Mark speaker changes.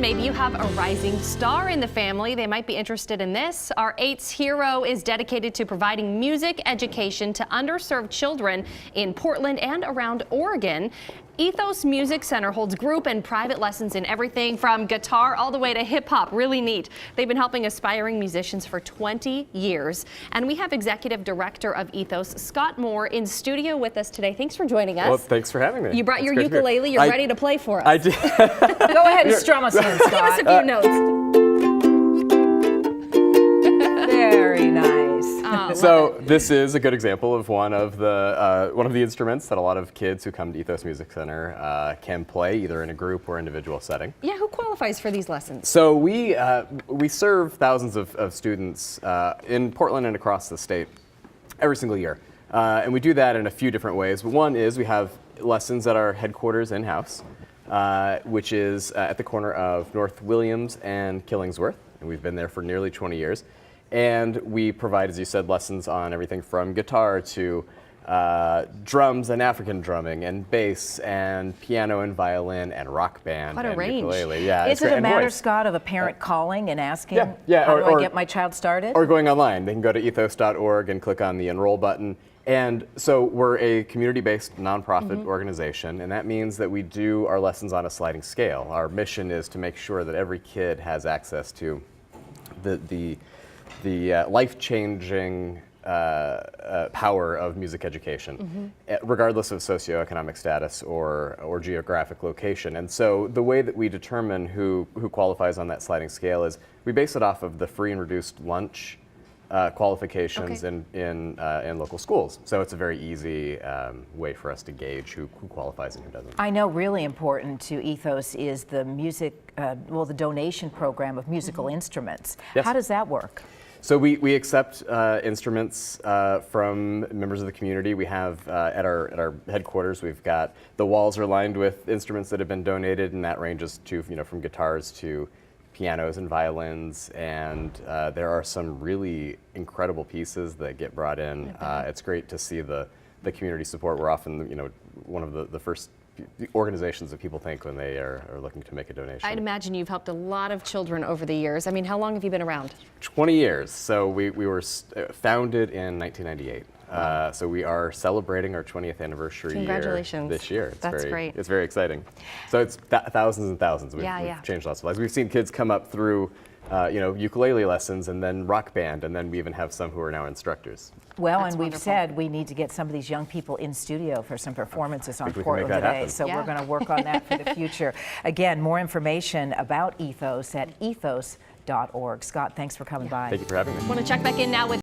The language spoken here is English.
Speaker 1: maybe you have a rising star in the family. They might be interested in this. Our 8's hero is dedicated to providing music education to underserved children in Portland and around Oregon. Ethos Music Center holds group and private lessons in everything from guitar all the way to hip hop. Really neat. They've been helping aspiring musicians for 20 years. And we have Executive Director of Ethos, Scott Moore, in studio with us today. Thanks for joining us.
Speaker 2: Well, thanks for having me.
Speaker 1: You brought your ukulele. You're ready to play for us.
Speaker 2: I did.
Speaker 3: Go ahead and strum us in, Scott.
Speaker 1: Give us a few notes.
Speaker 3: Very nice.
Speaker 2: So this is a good example of one of the instruments that a lot of kids who come to Ethos Music Center can play, either in a group or individual setting.
Speaker 1: Yeah, who qualifies for these lessons?
Speaker 2: So we serve thousands of students in Portland and across the state every single year, and we do that in a few different ways. But one is we have lessons at our headquarters in-house, which is at the corner of North Williams and Killingsworth, and we've been there for nearly 20 years. And we provide, as you said, lessons on everything from guitar to drums and African drumming and bass and piano and violin and rock band
Speaker 1: What a
Speaker 2: and
Speaker 1: range.
Speaker 2: ukulele. Yeah,
Speaker 3: Is it a matter, Scott, of a parent calling and asking, how do I get my child started?
Speaker 2: Or going online. They can go to ethos.org and click on the enroll button. And so we're a community-based nonprofit organization, and that means that we do our lessons on a sliding scale. Our mission is to make sure that every kid has access to the life-changing power of music education, regardless of socioeconomic status or geographic location. And so the way that we determine who qualifies on that sliding scale is we base it off of the free and reduced lunch qualifications in local schools. So it's a very easy way for us to gauge who qualifies and who doesn't.
Speaker 3: I know really important to Ethos is the the donation program of musical instruments.
Speaker 2: Yes.
Speaker 3: How does that work?
Speaker 2: So we accept instruments from members of the community. We have at our headquarters, we've got the walls are lined with instruments that have been donated, and that ranges to from guitars to pianos and violins, and there are some really incredible pieces that get brought in. It's great to see the community support. We're often one of the first organizations that people think when they are looking to make a donation.
Speaker 1: I'd imagine you've helped a lot of children over the years. I mean, how long have you been around?
Speaker 2: 20 years. So we were founded in 1998. So we are celebrating our 20th anniversary
Speaker 1: Congratulations.
Speaker 2: This year.
Speaker 1: That's great.
Speaker 2: It's very exciting. So it's thousands and thousands. We've changed lots of lives. We've seen kids come up through ukulele lessons and then rock band, and then we even have some who are now instructors.
Speaker 3: Well,
Speaker 1: That's
Speaker 3: and we've
Speaker 1: wonderful.
Speaker 3: said we need to get some of these young people in studio for some performances on Portland
Speaker 2: that
Speaker 3: today.
Speaker 2: happen.
Speaker 3: So we're going to work on that for the future. Again, more information about Ethos at ethos.org. Scott, thanks for coming by.
Speaker 2: Thank you for having me.
Speaker 1: Want to check back in now with